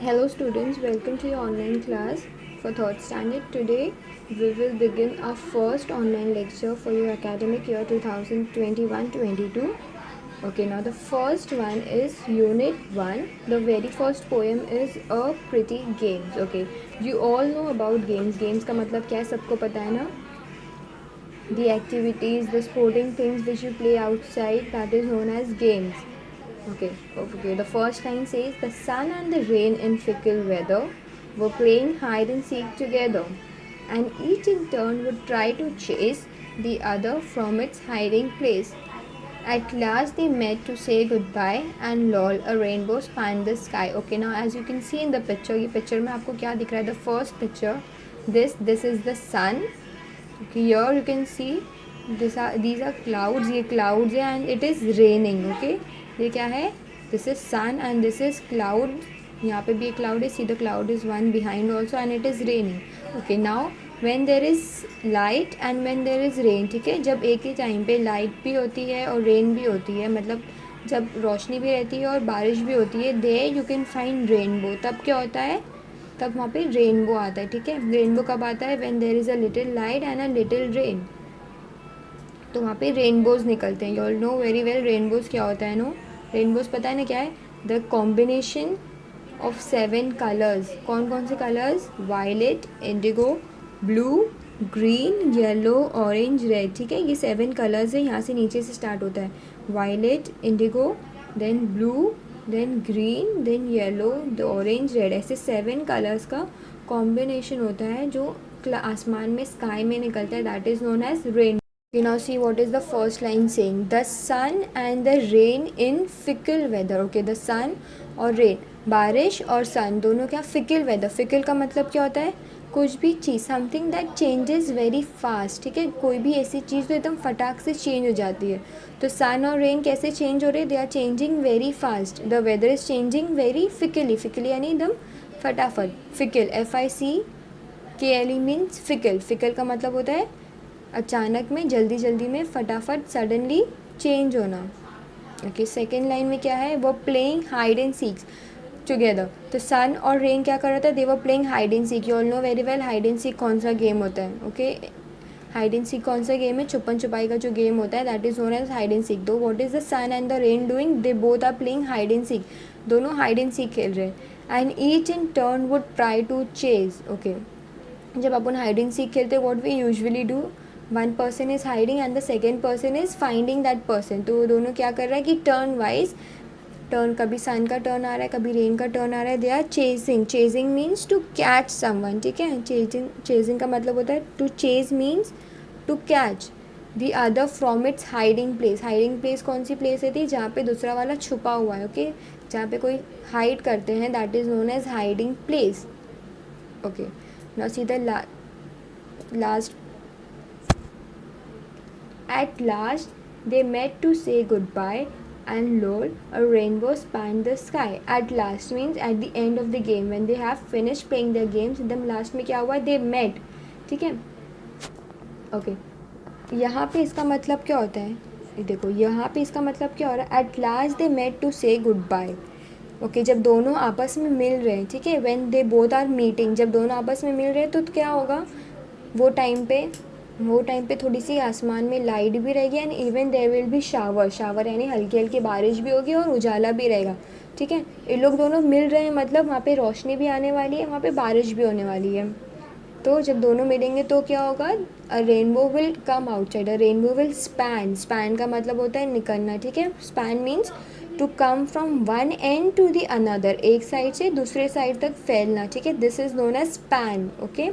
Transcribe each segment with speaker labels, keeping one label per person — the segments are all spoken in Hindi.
Speaker 1: Hello students, welcome to your online class for 3rd standard. Today we will begin our first online lecture for your academic year 2021-22. Okay, now the first one is unit 1. The very first poem is a pretty games. Okay, you all know about games. Games का मतलब क्या है सबको पता है ना. The activities, the sporting things which you play outside, that is known as games. Okay. The first line says the sun and the rain in fickle weather were playing hide and seek together, and each in turn would try to chase the other from its hiding place. At last they met to say goodbye, and lol, a rainbow spanned the sky. Okay, now as you can see in the picture, ये picture में आपको क्या दिख रहा है? The first picture, this is the sun. Okay, here you can see these are clouds. ये clouds है and it is raining. Okay, ये क्या है? This is sun and this is cloud. यहाँ पे भी एक cloud है. See the cloud is one behind also and it is raining. Okay, now when there is light and when there is rain. ठीक है, जब एक ही टाइम पे लाइट भी होती है और रेन भी होती है, मतलब जब रोशनी भी रहती है और बारिश भी होती है, there you can find rainbow. तब क्या होता है? तब वहाँ पे रेनबो आता है. ठीक है, रेनबो कब आता है? When there is a little light and a little rain. तो वहाँ पे रेनबोज निकलते हैं. You all know very well rainbows क्या होता है. नो, रेनबोज पता है ना क्या है? The combination of 7 colours. कौन कौन से colours? Violet, indigo, blue, green, yellow, orange, red. ठीक है, ये 7 कलर्स है. यहाँ से नीचे से स्टार्ट होता है. Violet, indigo, then blue, then green, then yellow, the orange, red. ऐसे 7 कलर्स का कॉम्बिनेशन होता है जो आसमान में स्काई में निकलता है. That is known as rain. You now see what is the first line saying. The sun and the rain in fickle weather. Okay, the sun और rain, बारिश और sun दोनों क्या? fickle weather. fickle का मतलब क्या होता है? कुछ भी चीज़, something that changes very fast. ठीक है, कोई भी ऐसी चीज़ तो एकदम फटाक से चेंज हो जाती है. तो sun और rain कैसे चेंज हो रहे? they are changing very fast. the weather is changing very fickly. fickly यानी एकदम फटाफट. fickle, FICKLE means fickle. fickle का मतलब होता है अचानक में, जल्दी जल्दी में, फटाफट, सडनली चेंज होना. ओके, सेकेंड लाइन में क्या है? वो playing hide and seeks together. तो सन और रेन क्या कर रहा था? They were playing hide and seek. You all know very well hide and seek कौन सा गेम होता है. ओके, हाइड एंड सीक कौन सा गेम है? छुपन छुपाई का जो गेम होता है, that is known as hide and seek. दो what is the sun and the rain doing? They both are playing hide and seek. दोनों हाइड एंड सीक खेल रहे हैं. And each in turn would try to chase. Okay, जब अपन हाइड एंड सीक खेलते हैं, what we usually do? One person is hiding and the second person is finding that person. तो दोनों क्या कर रहा है कि टर्न वाइज, टर्न, कभी सन का टर्न आ रहा है, कभी रेन का टर्न आ रहा है. They are chasing. Chasing means to catch someone. ठीक है, चेजिंग का मतलब होता है to chase means to catch the other from its hiding place. Hiding place कौन सी प्लेस रहती है? जहाँ पे दूसरा वाला छुपा हुआ है. ओके, जहाँ पे कोई हाइड करते हैं, that is known as hiding place. Okay, now see the last. At last they met to say goodbye, and lol, a rainbow spanned the sky. At last means at the end of the game, when they have finished playing their games, एकदम लास्ट में क्या हुआ? they met. ठीक है, ओके, यहाँ पे इसका मतलब क्या होता है? देखो, यहाँ पे इसका मतलब क्या हो रहा है? at last they met to say goodbye. Okay, जब दोनों आपस में मिल रहे हैं. ठीक है, when they both are meeting, जब दोनों आपस में मिल रहे हैं तो क्या होगा? वो टाइम पे थोड़ी सी आसमान में लाइट भी रहेगी and even there will be shower यानी हल्की हल्की बारिश भी होगी और उजाला भी रहेगा. ठीक है, ये लोग दोनों मिल रहे हैं, मतलब वहाँ पे रोशनी भी आने वाली है, वहाँ पे बारिश भी होने वाली है. तो जब दोनों मिलेंगे तो क्या होगा? A rainbow will come outside. A rainbow will span का मतलब होता है निकलना. ठीक है, span means to come from one end to the another. एक साइड से दूसरे साइड तक फैलना. ठीक है, this is known as span. Okay,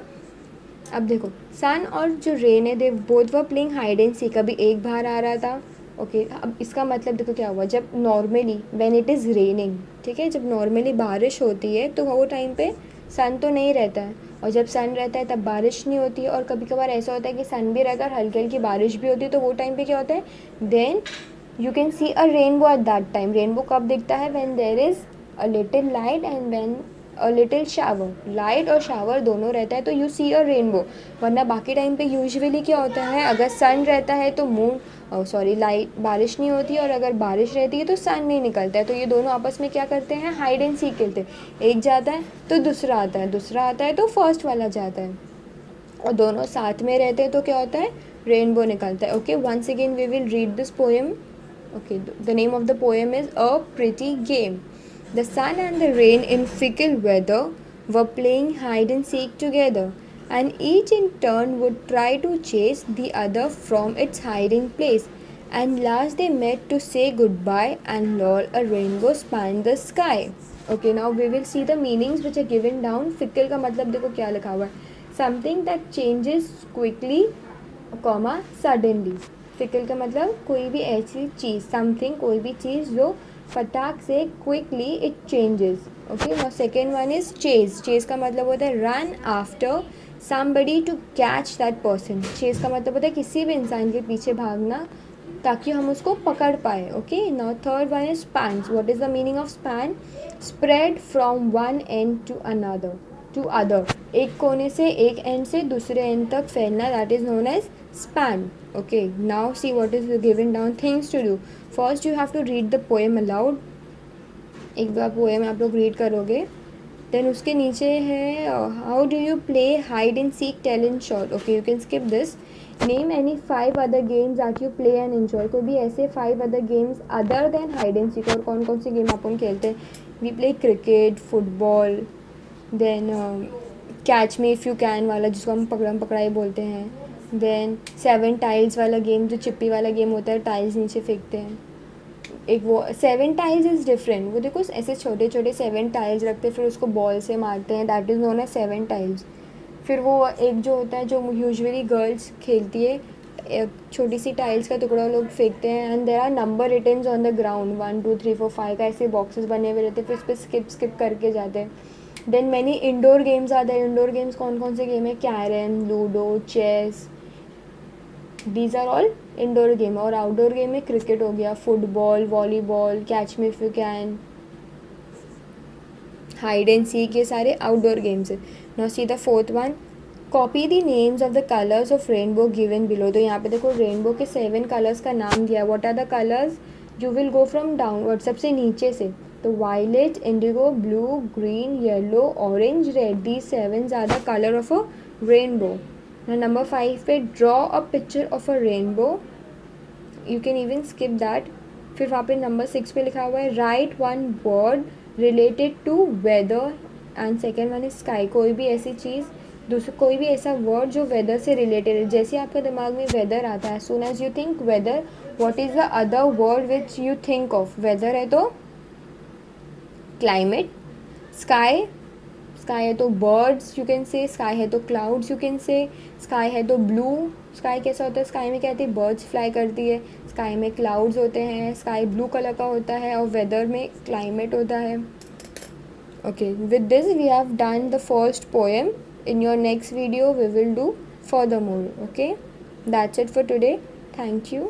Speaker 1: अब देखो, सन और जो रेन है, they both were playing hide and seek. अभी एक बाहर आ रहा था. ओके, अब इसका मतलब देखो क्या हुआ. जब normally when it is raining, ठीक है, जब नॉर्मली बारिश होती है तो वो टाइम पे सन तो नहीं रहता है, और जब सन रहता है तब बारिश नहीं होती है. और कभी कभार ऐसा होता है कि सन भी रहता है और हल्की हल्की बारिश भी होती है. तो वो टाइम पे क्या होता है? Then you can see a rainbow at that time. Rainbow कब दिखता है? When there is a little light and when a little shower. Light और शावर दोनों रहता है तो यू सी अ रेनबो. वरना बाकी टाइम पे यूजुअली क्या होता है? अगर सन रहता है तो मून सॉरी लाइट बारिश नहीं होती और अगर बारिश रहती है तो सन नहीं निकलता है, तो ये दोनों आपस में क्या करते हैं, हाइड एंड सीक खेलते हैं। एक जाता है तो दूसरा आता है, दूसरा आता है तो फर्स्ट वाला जाता है, और दोनों साथ में रहते हैं तो क्या होता है, रेनबो निकलता है। Okay, once again we will read this poem. Okay, the name of the poem is A Pretty Game. The sun and the rain in fickle weather were playing hide and seek together, and each in turn would try to chase the other from its hiding place. And last they met to say goodbye, and lol, a rainbow spanned the sky. Okay, now we will see the meanings which are given down. Fickle का मतलब देखो क्या लिखा हुआ है, something that changes quickly, comma suddenly. Fickle का मतलब कोई भी ऐसी चीज़, समथिंग कोई भी चीज़ जो फटाक से quickly it changes. Okay, now second one is chase. Chase का मतलब होता है run after somebody to catch that person. Chase का मतलब होता है किसी भी इंसान के पीछे भागना ताकि हम उसको पकड़ पाए. Okay, now third one is span. What is the meaning of span? Spread from one end to another to other. एक कोने से, एक एंड से दूसरे एंड तक फैलना, that is known as span. Okay, now see what is given down things to do. First you have to read the poem aloud. एक बार पोएम आप लोग रीड करोगे, देन उसके नीचे है how do you play hide and seek, tell in short. Okay, you can skip this. Name any 5 other games that you play and enjoy. कोई भी ऐसे 5 other games other than hide and seek. और कौन कौन से गेम अपन खेलते हैं? We play cricket, football, then catch me if you can वाला जिसको हम पकड़म पकड़ाई बोलते हैं. देन 7 टाइल्स वाला गेम जो चिप्पी वाला गेम होता है, टाइल्स नीचे फेंकते हैं. एक वो 7 टाइल्स इज़ डिफरेंट. वो देखो ऐसे छोटे छोटे 7 टाइल्स रखते हैं, फिर उसको बॉल से मारते हैं, that is known as 7 tiles. फिर वो एक जो होता है जो यूजुअली गर्ल्स खेलती है, एक छोटी सी टाइल्स का टुकड़ा लोग फेंकते हैं, and there are number written on the ground 1 2 3 4 5 का ऐसे बॉक्सेस बने हुए रहते हैं, फिर उस पर स्किप करके जाते हैं. देन मैनी इंडोर गेम्स आते हैं. इंडोर गेम्स कौन कौन से गेम है? Carrom, ludo, chess, these are all indoor game. और आउटडोर गेम में क्रिकेट हो गया, football, volleyball, catch me if you can, hide and seek, ये सारे आउटडोर गेम्स है. Now see the fourth one, copy the names of the colours of rainbow given below. तो यहाँ पे देखो रेनबो के 7 कलर्स का नाम दिया. What are the colours? You will go from downward, सबसे नीचे से. तो violet, indigo, blue, green, yellow, orange, red, these 7 are the colour of a rainbow. Number 5 पे draw a picture of a rainbow. You can even skip that. फिर वहाँ पे नंबर 6 पे लिखा हुआ है write one word related to weather, and second one is sky. कोई भी ऐसी चीज़, दूसरा कोई भी ऐसा वर्ड जो वेदर से रिलेटेड है. जैसे आपका दिमाग में वेदर आता है, soon as you think weather, what is the other word which you think of? Weather है तो क्लाइमेट. स्काई, स्काई है तो birds you can say. Sky है तो clouds you can say. Sky है तो ब्लू. स्काई कैसा होता है? स्काई में क्या होती है? बर्ड्स फ्लाई करती है. स्काई में क्लाउड्स होते हैं. स्काई ब्लू कलर का होता है, और वेदर में क्लाइमेट होता है. Okay, with this we have done the first poem. In your next video we will do furthermore. Okay, that's it for today. Thank you.